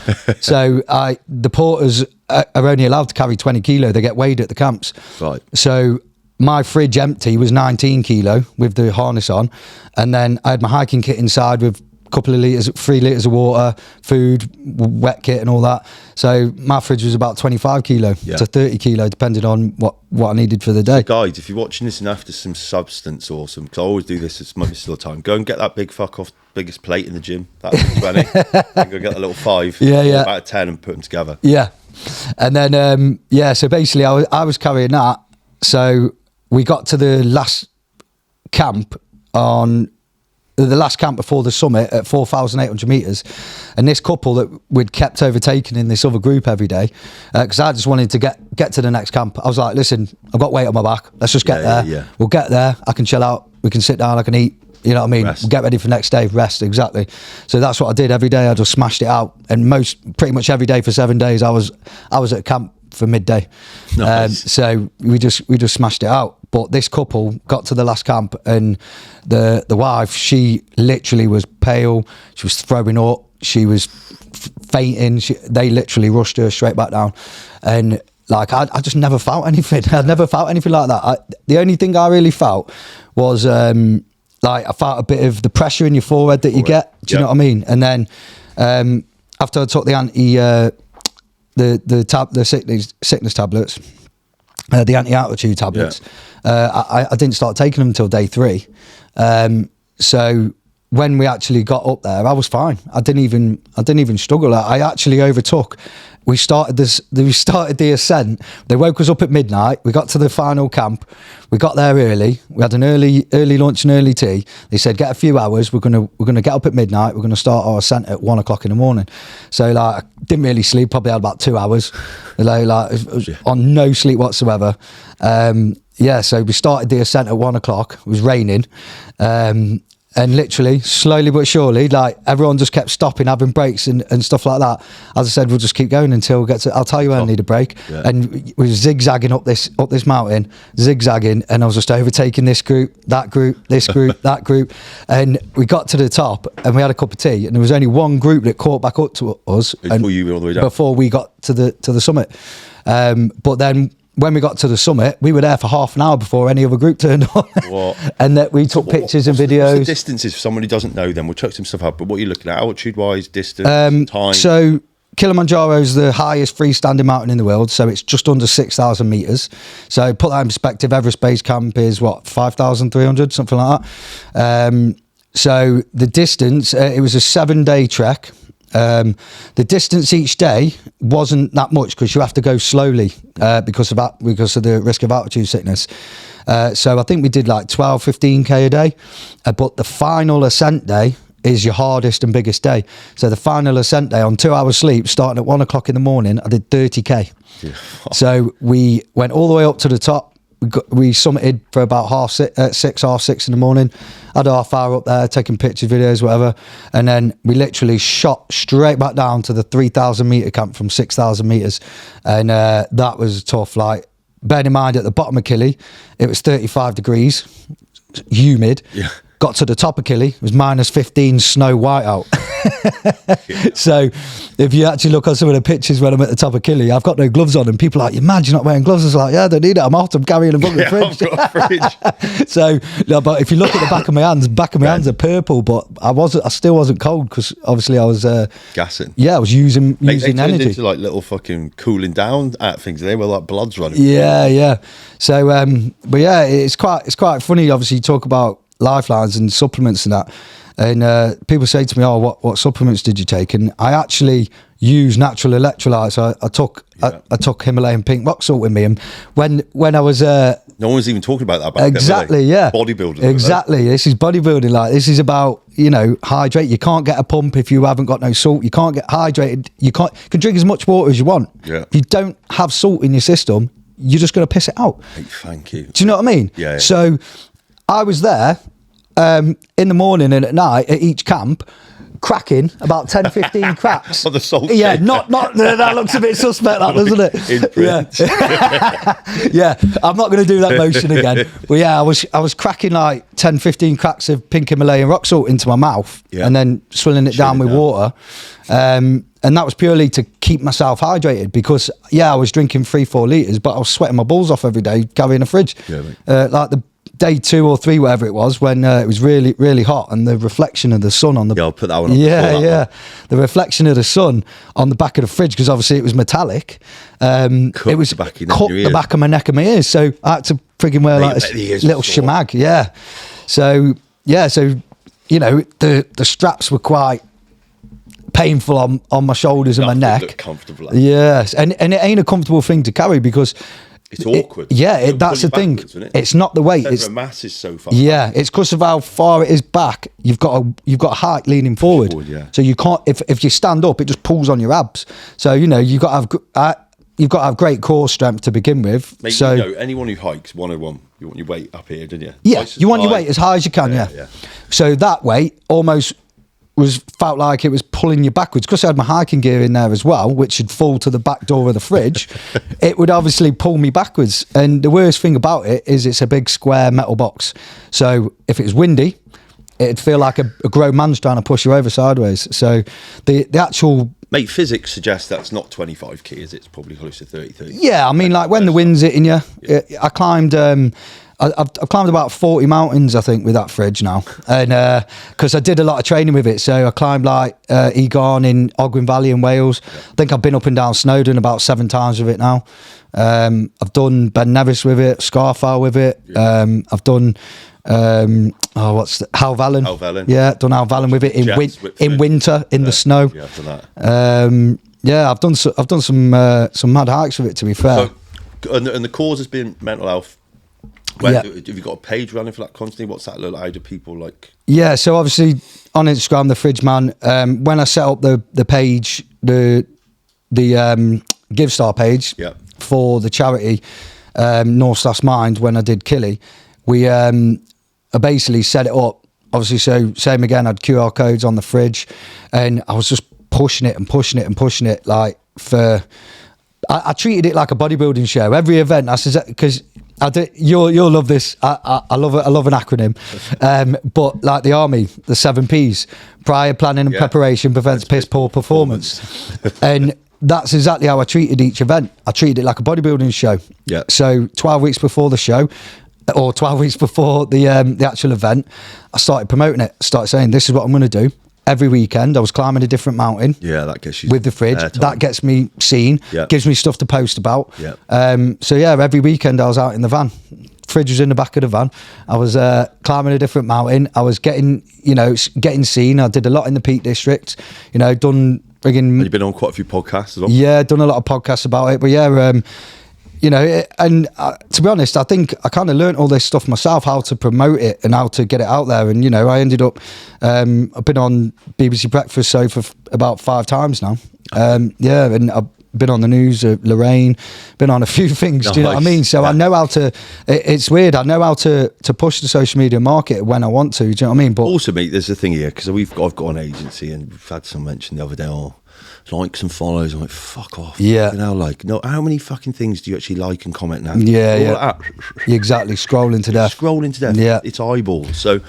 So the porters are only allowed to carry 20 kilo. They get weighed at the camps.
Right.
So my fridge empty was 19 kilo with the harness on. And then I had my hiking kit inside with couple of litres, 3 litres of water, food, wet kit and all that. So my fridge was about 25 kilo to 30 kilo, depending on what I needed for the day.
Guys, if you're watching this and after some substance or some, because I always do this, it's most of the time, go and get that big fuck off biggest plate in the gym. That's 20. And go get a little 5, about a 10 and put them together. Yeah.
And then, so basically I was carrying that. So we got to the last camp before the summit at 4,800 metres, and this couple that we'd kept overtaking in this other group every day, because I just wanted to get to the next camp. I was like, listen, I've got weight on my back, let's just get there. Yeah. We'll get there, I can chill out, we can sit down, I can eat, you know what I mean? We'll get ready for next day, rest, exactly. So that's what I did every day. I just smashed it out, and pretty much every day for 7 days I was at camp for midday. Nice. So we just smashed it out. But this couple got to the last camp, and the wife, she literally was pale. She was throwing up. She was fainting. They literally rushed her straight back down. And like, I just never felt anything. I'd never felt anything like that. The only thing I really felt was like, I felt a bit of the pressure in your forehead that you get. Do you know what I mean? And then after I took the sickness tablets, the anti-altitude tablets, I didn't start taking them until day 3. So when we actually got up there, I was fine. I didn't even struggle. I actually overtook. We started the ascent. They woke us up at midnight. We got to the final camp. We got there early. We had an early lunch and early tea. They said, get a few hours. We're gonna get up at midnight. We're gonna start our ascent at 1 o'clock in the morning. So like, I didn't really sleep. Probably had about 2 hours. Like it was on no sleep whatsoever. So we started the ascent at 1 o'clock. It was raining. And literally, slowly but surely, like everyone just kept stopping, having breaks and stuff like that. As I said, we'll just keep going until we get to. I'll tell you when I need a break.
Yeah.
And we were zigzagging up this mountain, zigzagging, and I was just overtaking this group, that group, this group, that group, and we got to the top, and we had a cup of tea, and there was only one group that caught back up to us,
Before you were all the way down.
before we got to the summit. But then, when we got to the summit, we were there for half an hour before any other group turned on.
What?
And that we took pictures and videos.
What's the distances for somebody who doesn't know them? We'll chuck some stuff up, but what are you looking at? Altitude-wise, distance, time?
So Kilimanjaro is the highest freestanding mountain in the world, so it's just under 6,000 metres. So put that in perspective, Everest Base Camp is what, 5,300, something like that. So the distance, it was a 7-day trek. The distance each day wasn't that much because you have to go slowly because of the risk of altitude sickness. So I think we did like 12, 15k a day, but the final ascent day is your hardest and biggest day. So the final ascent day, on 2 hours sleep, starting at 1 o'clock in the morning, I did 30k. Yeah. So we went all the way up to the top. We summited for about half six in the morning. Had a half hour up there taking pictures, videos, whatever, and then we literally shot straight back down to the 3,000 metre camp from 6,000 metres, and that was tough. Like, bearing in mind at the bottom of Kili, it was 35 degrees, humid.
Yeah.
Got to the top of Kili, it was minus 15, snow whiteout. So if you actually look on some of the pictures when I'm at the top of Kili, I've got no gloves on, and people are like, "You mad, you're not wearing gloves?" I was like, "Yeah, I don't need it. I'm hot. I'm carrying a bucket fridge."
I've got a fridge.
So, no, but if you look at the back of my hands are purple, but I still wasn't cold because obviously I was
gassing.
Yeah, I was using
They turned
energy
into like little fucking cooling down at things. They were like blood's running.
Yeah. So, but yeah, it's quite funny. Obviously, you talk about Lyfelinez and supplements and that, and people say to me, "Oh, what supplements did you take?" And I actually use natural electrolytes. I took Himalayan pink rock salt with me, and when I was
no one was even talking about that back
exactly
then,
yeah
bodybuilding
exactly. This is bodybuilding. Like, this is about, hydrate. You can't get a pump if you haven't got no salt. You can't get hydrated. You can drink as much water as you want.
Yeah.
If you don't have salt in your system, you're just going to piss it out.
Hey, thank you.
Do you know what I mean?
Yeah.
So I was there in the morning and at night at each camp, cracking about 10, 15 cracks.
On the salt
Yeah,
shake.
not that looks a bit suspect, that, doesn't it?
In print.
Yeah. Yeah, I'm not going to do that motion again. But yeah, I was cracking like 10, 15 cracks of pink Himalayan rock salt into my mouth, and then swilling it down with water. And that was purely to keep myself hydrated because, I was drinking 3-4 litres, but I was sweating my balls off every day carrying a fridge.
Yeah,
like the day 2 or 3, whatever it was, when it was really, really hot, and the reflection of the sun on the...
Yeah, I'll put that one up.
Yeah. The reflection of the sun on the back of the fridge, because obviously it was metallic. It was
cut
the back of my neck and my ears, so I had to frigging wear like a little shemag. Yeah. So the straps were quite painful on my shoulders and my neck.
Look comfortable.
Yes, and it ain't a comfortable thing to carry because
it's awkward.
That's the thing. It's not the weight.
The mass is so far.
Yeah, it's because of how far it is back. You've got height leaning forward. So you can't. If you stand up, it just pulls on your abs. So you've got to have great core strength to begin with.
Mate,
so
anyone who hikes 101, you want your weight up here, don't you?
Yeah, you want your weight as high as you can. Yeah. So that weight almost felt like it was pulling you backwards because I had my hiking gear in there as well, which would fall to the back door of the fridge. It would obviously pull me backwards, and the worst thing about it is it's a big square metal box, so if it was windy it'd feel like a grown man's trying to push you over sideways. So the actual...
Mate, physics suggests that's not 25 key, is it? It's probably close to 30.
Yeah, I mean, like when the wind's hitting you, I climbed... I've climbed about 40 mountains, I think, with that fridge now, and because I did a lot of training with it. So I climbed like Egon in Ogwen Valley in Wales. I think I've been up and down Snowdon about 7 times with it now. I've done Ben Nevis with it, Scarfell with it. I've done Hal Vallon. Yeah, done Hal Vallon with it in winter in the snow.
Yeah, I've done that.
I've done some mad hikes with it, to be fair.
So, and the cause has been mental health. Have you got a page running for that constantly? What's that look like? How do people like? Yeah,
so obviously on Instagram, the Fridge Man. When I set up the page, the Give Star page for the charity North Slash Mind, when I did Kili, I basically set it up obviously, so same again, I had QR codes on the fridge, and I was just pushing it, like for, I treated it like a bodybuilding show. Every event, I said, because you'll love this. I love it. I love an acronym. But like the army, the 7 Ps: prior planning and preparation prevents piss poor performance. And that's exactly how I treated each event. I treated it like a bodybuilding show.
Yeah.
So 12 weeks before the show, or 12 weeks before the actual event, I started promoting it. Started saying, this is what I'm going to do. Every weekend, I was climbing a different mountain.
Yeah, that gets you
with the fridge. That gets me seen.
Yeah.
Gives me stuff to post about.
Yeah.
So yeah, every weekend I was out in the van. Fridge was in the back of the van. I was climbing a different mountain. I was getting seen. I did a lot in the Peak District. Done frigging.
You've been on quite a few podcasts as well.
Yeah, done a lot of podcasts about it. But yeah. To be honest, I think I kind of learned all this stuff myself, how to promote it and how to get it out there. And, I ended up, I've been on BBC Breakfast Show for about 5 times now. And I've been on the news, Lorraine, been on a few things, do you know what I mean? So I know how to, it's weird, I know how to push the social media market when I want to, do you know what I mean? But
also, mate, there's a thing here, because I've got an agency, and we've had some mention the other day, likes and follows. I'm like, fuck off.
Yeah.
How many fucking things do you actually like and comment now?
Yeah. Exactly. Scrolling to death.
Yeah. It's eyeballs. So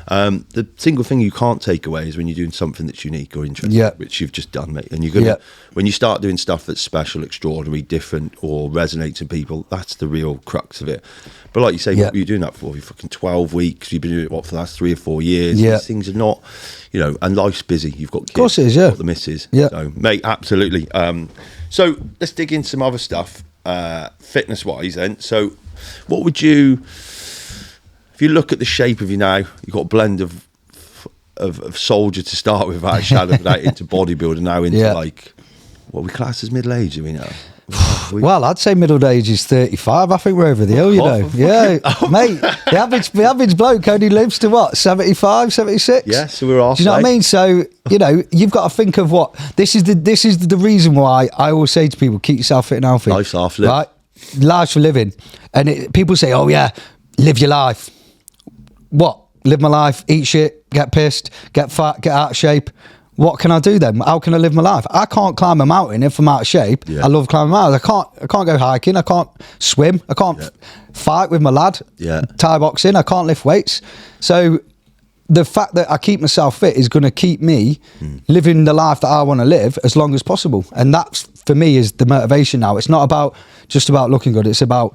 the single thing you can't take away is when you're doing something that's unique or interesting, which you've just done, mate. And you're gonna when you start doing stuff that's special, extraordinary, different, or resonates with people, that's the real crux of it. But like you say, what were you doing that for? You're fucking 12 weeks. You've been doing it for the last 3 or 4 years.
Yeah.
These things are not, and life's busy. You've got kids. Of
course it is, yeah.
You've got the missus.
Yeah.
So, mate, absolutely. So let's dig into some other stuff, fitness-wise then. So what would you, if you look at the shape of you now, you've got a blend of soldier to start with, without a shadow of a doubt, into bodybuilder, now into like, what we class as middle-aged, are we now?
Well, I'd say middle age is 35. I think we're over the hill, Yeah, mate. The average bloke only lives to what, 75, 76?
Yeah, so we're all.
Do you know what I mean? So you've got to think of what this is the reason why I always say to people, keep yourself fit and healthy.
Life's half lived.
Right? Life's for living, and people say, oh yeah, live your life. What? Live my life, eat shit, get pissed, get fat, get out of shape. What can I do then? How can I live my life? I can't climb a mountain if I'm out of shape. Yeah. I love climbing mountains. I can't go hiking. I can't swim. I can't fight with my lad.
Yeah.
Thai boxing. I can't lift weights. So the fact that I keep myself fit is going to keep me living the life that I want to live as long as possible. And that's, for me, is the motivation now. It's not just about looking good. It's about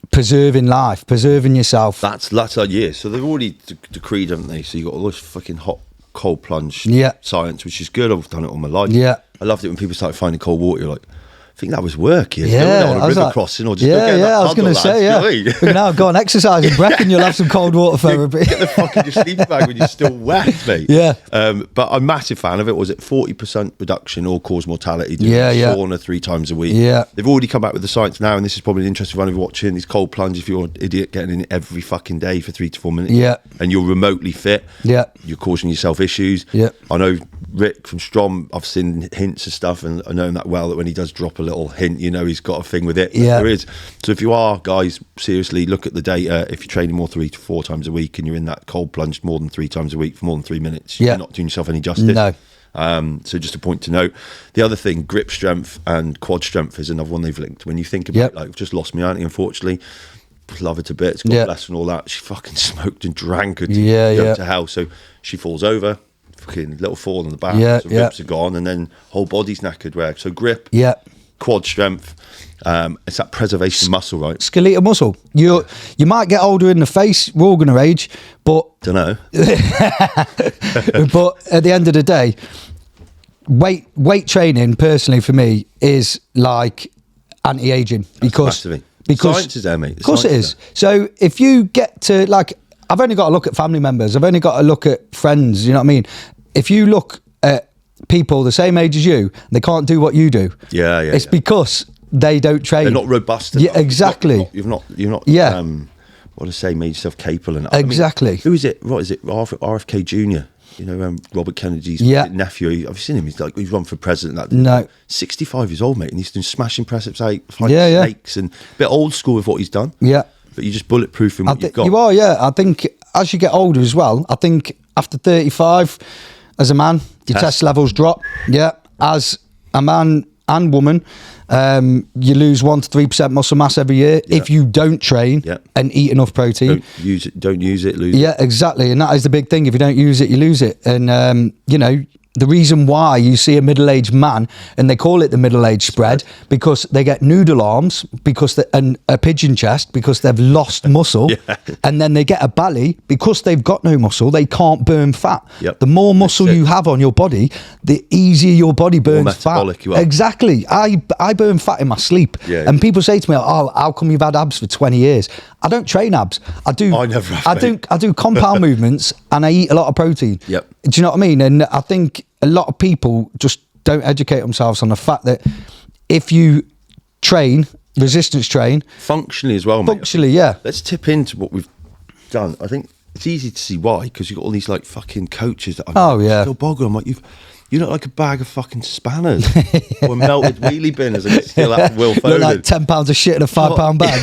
preserving life, preserving yourself.
That's our year. So they've already decreed, haven't they? So you've got all this fucking hot cold plunge science, which is good. I've done it all my life.
Yeah.
I loved it when people started finding cold water. You're like, I think that was work.
Yeah.
On a river crossing or just
I was going to say, now go on exercise in Brecon, you'll have some cold water therapy.
Get the fuck in your sleeping bag when you're still wet, mate.
Yeah.
But I'm a massive fan of it. Was it 40% reduction all-cause mortality? Doing sauna 3 times a week.
Yeah.
They've already come back with the science now, and this is probably an interesting one if you're watching these cold plunges. If you're an idiot getting in it every fucking day for 3 to 4 minutes, and you're remotely fit, you're causing yourself issues.
Yeah.
I know Rick from Strom, I've seen hints of stuff, and I know him that well, that when he does drop a little hint, he's got a thing with it.
Yeah.
There is. So if you are, guys, seriously, look at the data. If you're training more 3 to 4 times a week and you're in that cold plunge more than 3 times a week for more than 3 minutes, you're not doing yourself any justice.
No.
So just a point to note. The other thing, grip strength and quad strength is another one they've linked. When you think about like, I've just lost my auntie, unfortunately. Love her to bits, God bless and all that. She fucking smoked and drank her to hell. So she falls over, fucking little fall on the back, so ribs are gone, and then whole body's knackered. So grip, quad strength, it's that preservation muscle, right?
Skeletal muscle. You might get older in the face. We're all going to age, but
don't know.
But at the end of the day, weight training, personally for me, is like anti-aging because
science is there, mate.
Of course it is. So if you get to, like, I've only got to look at family members. I've only got to look at friends. You know what I mean? If you look at people the same age as you, they can't do what you do. It's because they don't train.
They're not robust
enough. Yeah, exactly.
You've not. What to say? Made yourself capable enough.
Exactly.
I mean, who is it? What is it? RFK Jr. Robert Kennedy's nephew. I've seen him. He's run for president.
No.
65 years old, mate, and he's doing smashing press ups, snakes, and a bit old school with what he's done.
Yeah.
But you're just bulletproof in what you've got.
You are, yeah. I think as you get older as well, I think after 35, as a man, your test levels drop. Yeah, as a man and woman, you lose 1 to 3% muscle mass every year if you don't train and eat enough protein.
Don't use it, lose it.
Yeah, exactly. And that is the big thing. If you don't use it, you lose it. And, you know, the reason why you see a middle-aged man, and they call it the middle-aged spread, because they get noodle arms and a pigeon chest because they've lost muscle, and then they get a belly because they've got no muscle. They can't burn fat. The more muscle you have on your body, the easier your body burns fat.
You are.
Exactly. I burn fat in my sleep, and people say to me, "Oh, how come you've had abs for 20 years?" I don't train abs. I
never have,
I do compound movements, and I eat a lot of protein. Do you know what I mean? And I think a lot of people just don't educate themselves on the fact that if you train, resistance train,
functionally as well, mate.
Functionally, yeah.
Let's tip into what we've done. I think it's easy to see why, because you've got all these like fucking coaches that I'm still boggling. I'm like, you look like a bag of fucking spanners or melted wheelie bin, as I still have Will Foden.
Look like £10 of shit in a £5 bag.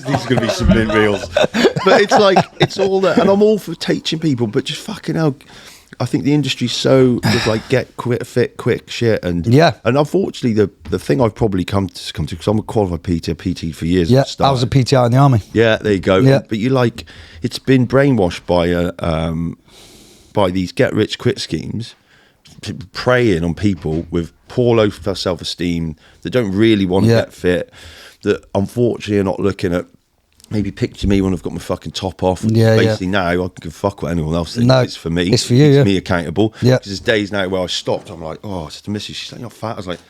These are going to be some mint reels. But it's like, it's all that. And I'm all for teaching people, but just fucking hell, I think the industry's so just like get fit quick shit. And unfortunately, the thing I've probably come to, because I'm a qualified PT for years.
Yeah, I was a PTI in the army.
Yeah, there you go.
Yeah.
But you like, it's been brainwashed by these get rich quick schemes, preying on people with poor low self-esteem that don't really want to get fit, that unfortunately are not looking at, maybe picture me when I've got my fucking top off. Basically now I can fuck what anyone else thinks. No, it's for me.
It's for you.
It's me accountable. Because there's days now where I stopped. I'm like, oh, it's the missus. She's like, you're fat. I was like,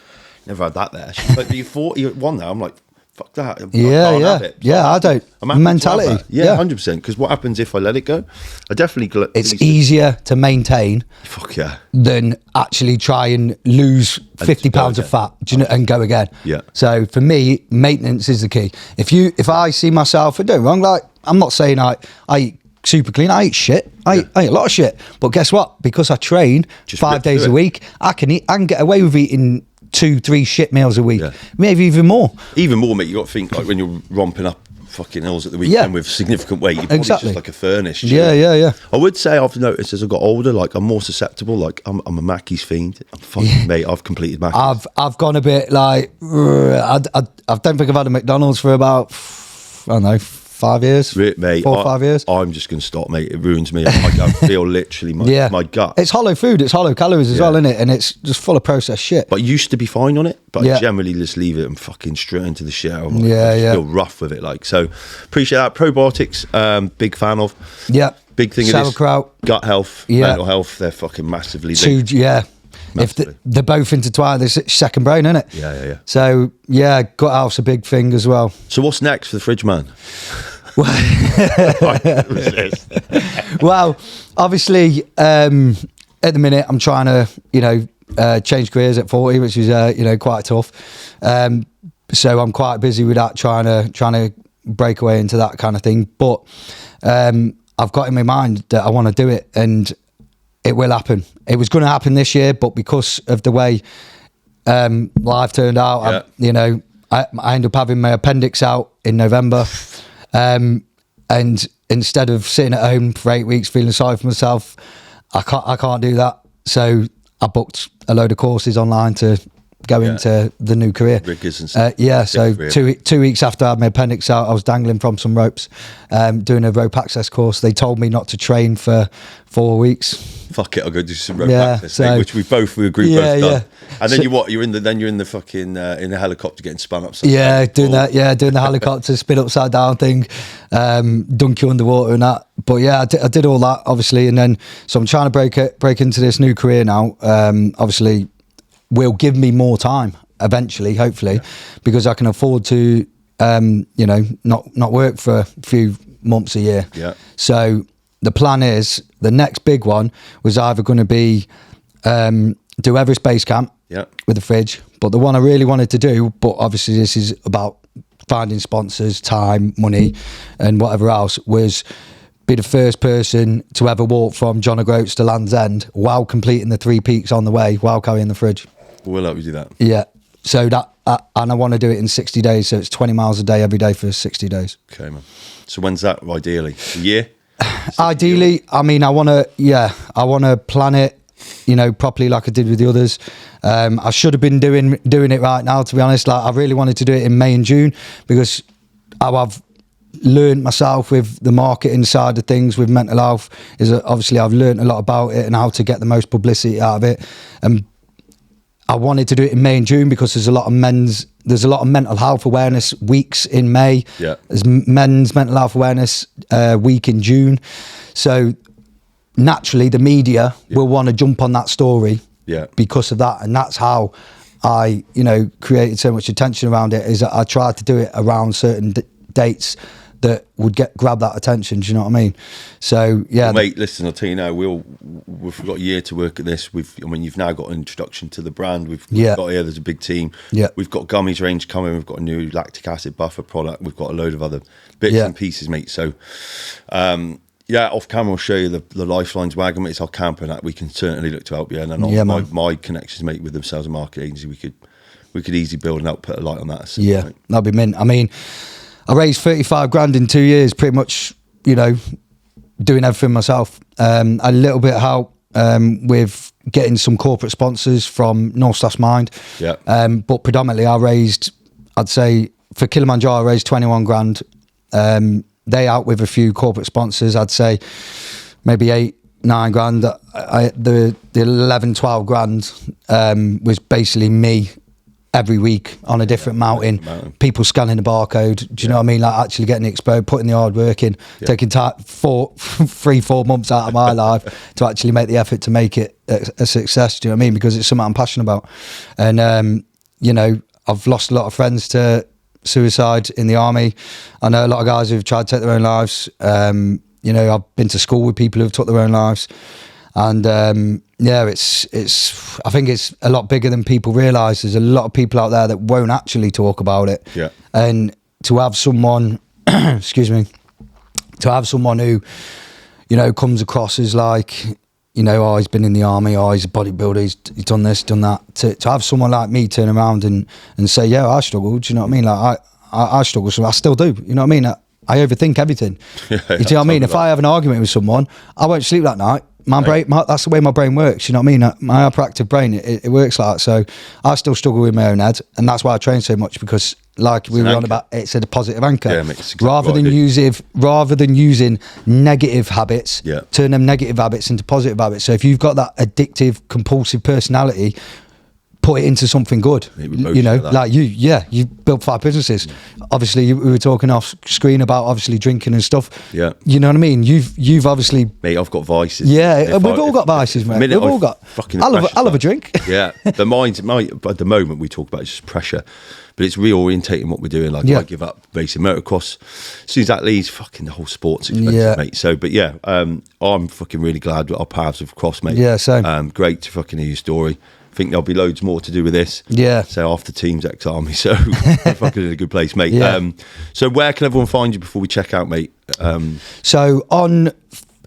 never had that there. She's like, but you're 41 now. I'm like, fuck that. I can't have it.
I don't. Mentality.
Yeah, 100%. Because what happens if I let it go? I definitely.
It's easier to maintain.
Fuck yeah.
Than actually try and lose 50 pounds of fat, and go again.
Yeah.
So for me, maintenance is the key. If I see myself, and don't get me wrong, like I'm not saying I eat super clean. I eat shit. I eat a lot of shit. But guess what? Because I train just 5 days a week, I can get away with eating 2-3 shit meals a week, maybe even more, mate.
You got to think, like, when you're romping up fucking hills at the weekend with significant weight, you're probably just like a furnace.
Yeah.
I would say I've noticed as I got older, like I'm more susceptible. Like I'm a Mackey's fiend. I'm fucking mate. I've completed Mackey's.
I've gone a bit like I don't think I've had a McDonald's for about, I don't know, 5 years,
mate.
4 or 5 years.
I'm just going to stop, mate. It ruins me. I feel literally my gut.
It's hollow food. It's hollow calories as well, isn't it? And it's just full of processed shit.
But I used to be fine on it, but I generally just leave it and fucking straight into the shit. I feel rough with it. Like, so appreciate that. Probiotics, big fan of.
Yeah.
Big thing.
Sauerkraut.
Gut health, mental health. They're fucking massively linked.
If they're both intertwined, there's a second brain, isn't it?
Yeah.
So gut health's a big thing as well.
So what's next for the fridge man?
Well, obviously, at the minute, I'm trying to, change careers at 40, which is, quite tough. So I'm quite busy with that, trying to break away into that kind of thing. But I've got in my mind that I want to do it, and it will happen. It was going to happen this year, but because of the way life turned out, I ended up having my appendix out in November. And instead of sitting at home for 8 weeks feeling sorry for myself, I can't do that. So I booked a load of courses online to go into the new career.
Riggers and stuff.
So 2 weeks after I had my appendix out, I was dangling from some ropes, doing a rope access course. They told me not to train for 4 weeks.
Fuck it, I'll go do some rope access, mate, which we agreed both done. And then you're in the fucking in the helicopter getting spun upside down.
Doing the helicopter spin upside down thing, dunk you underwater and that. But I did all that, obviously, and then so I'm trying to break into this new career now. Obviously, will give me more time eventually, hopefully, because I can afford to, not work for a few months a year.
Yeah.
So the plan is, the next big one was either going to be do Everest Base Camp with the fridge, but the one I really wanted to do, but obviously this is about finding sponsors, time, money, and whatever else, was be the first person to ever walk from John O'Groats to Land's End while completing the 3 peaks on the way, while carrying the fridge.
We'll help you do that.
Yeah. So that, and I want to do it in 60 days. So it's 20 miles a day every day for 60 days.
Okay, man. So when's that ideally? A year?
Ideally, I mean, I want to plan it, you know, properly like I did with the others. I should have been doing it right now, to be honest. Like, I really wanted to do it in May and June, because I've learned myself with the marketing side of things with mental health is that obviously I've learned a lot about it and how to get the most publicity out of it. And I wanted to do it in May and June because there's a lot of mental health awareness weeks in May.
Yeah.
There's men's mental health awareness week in June. So naturally the media will want to jump on that story because of that. And that's how I, you know, created so much attention around it, is that I tried to do it around certain dates that would grab that attention. Do you know what I mean? So yeah,
well, mate. Listen, I'll tell you now. We've got a year to work at this. You've now got an introduction to the brand. We've got here. There's a big team. Yeah, we've got gummies range coming. We've got a new lactic acid buffer product. We've got a load of other bits and pieces, mate. So, off camera, I'll show you the Lyfelinez wagon. It's our camper, and that we can certainly look to help you. And then my connections, mate, with the sales and marketing agency, we could easily build and help put a light on that. So,
yeah, that'd be mint. I mean, I raised 35 grand in 2 years, pretty much, you know, doing everything myself. A little bit of help with getting some corporate sponsors from North Mind. Yeah. But predominantly I'd say for Kilimanjaro, I raised 21 grand. They out with a few corporate sponsors, I'd say maybe 8-9 grand. The 11, 12 grand was basically me every week on a different mountain, people scanning the barcode. Do you know what I mean? Like actually getting exposed, putting the hard work in, taking 3-4 months out of my life to actually make the effort to make it a success. Do you know what I mean? Because it's something I'm passionate about. And, you know, I've lost a lot of friends to suicide in the army. I know a lot of guys who've tried to take their own lives. You know, I've been to school with people who've took their own lives. And it's I think it's a lot bigger than people realise. There's a lot of people out there that won't actually talk about it. Yeah. And to have someone, excuse me, to have someone who, you know, comes across as like, you know, oh, he's been in the army, oh, he's a bodybuilder, he's done this, done that. To have someone like me turn around and say, yeah, I struggled. Do you know what I mean? Like I struggle, so I still do. You know what I mean? I overthink everything. You know what I mean? If I have an argument with someone, I won't sleep that night. My brain, that's the way my brain works. You know what I mean? My hyperactive brain, it works like that. So I still struggle with my own head, and that's why I train so much, because, like we were on about, it's a positive anchor. Yeah, exactly rather than using negative habits, turn them negative habits into positive habits. So if you've got that addictive, compulsive personality, put it into something good. You know, like you built 5 businesses. Obviously, we were talking off screen about obviously drinking and stuff. Yeah, you know what I mean. You've obviously,
mate, I've got vices.
Yeah, we've all got vices, mate. We've all got. I love a drink.
Yeah, the mind. At the moment we talk about it's just pressure, but it's reorientating what we're doing. Like I give up racing motocross. As soon as that leaves, fucking the whole sport's expensive, mate. So, but yeah, I'm fucking really glad that our paths have crossed, mate.
Yeah, same.
Great to fucking hear your story. I think there'll be loads more to do with this. Yeah. So after Teams ex-army, so we're fucking in a good place, mate. Yeah. So where can everyone find you before we check out, mate?
So on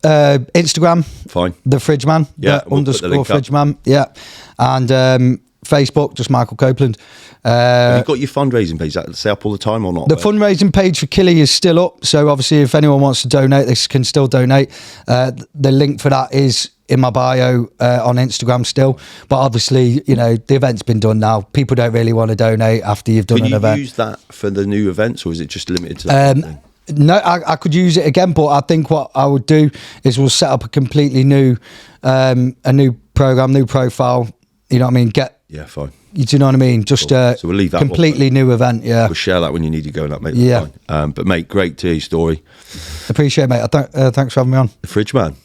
Instagram,
fine.
The Fridge Man, _ Fridge Man, yeah, and Facebook, just Michael Copeland.
Have you got your fundraising page? Is that stay up all the time or not?
The fundraising page for Killy is still up. So obviously, if anyone wants to donate, they can still donate. The link for that is in my bio on Instagram still. But obviously, you know, the event's been done now. People don't really want to donate after you've done an event. Can you
use that for the new events, or is it just limited to that thing?
No, I could use it again, but I think what I would do is we'll set up a completely new, a new program, new profile. You know what I mean?
Yeah, fine.
Do you know what I mean? Just
so we'll leave that
completely new event. Yeah,
we'll share that when you need to go and that, mate. Yeah. Fine. But mate, great to hear your story.
Appreciate it, mate. Thanks for having me on.
The Fridge Man.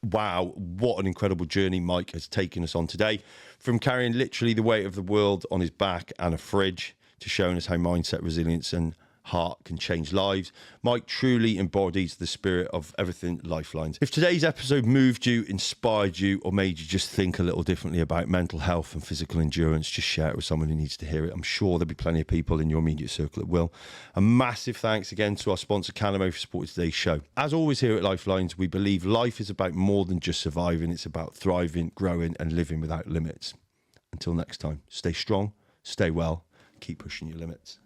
Wow, what an incredible journey Mike has taken us on today. From carrying literally the weight of the world on his back and a fridge to showing us how mindset, resilience and heart can change lives. Mike truly embodies the spirit of everything Lyfelinez. If today's episode moved you, inspired you, or made you just think a little differently about mental health and physical endurance, just share it with someone who needs to hear it. I'm sure there'll be plenty of people in your immediate circle that will. A massive thanks again to our sponsor Canamo for supporting today's show. As always here at Lyfelinez, we believe life is about more than just surviving. It's about thriving, growing and living without limits. Until next time, stay strong, stay well, keep pushing your limits.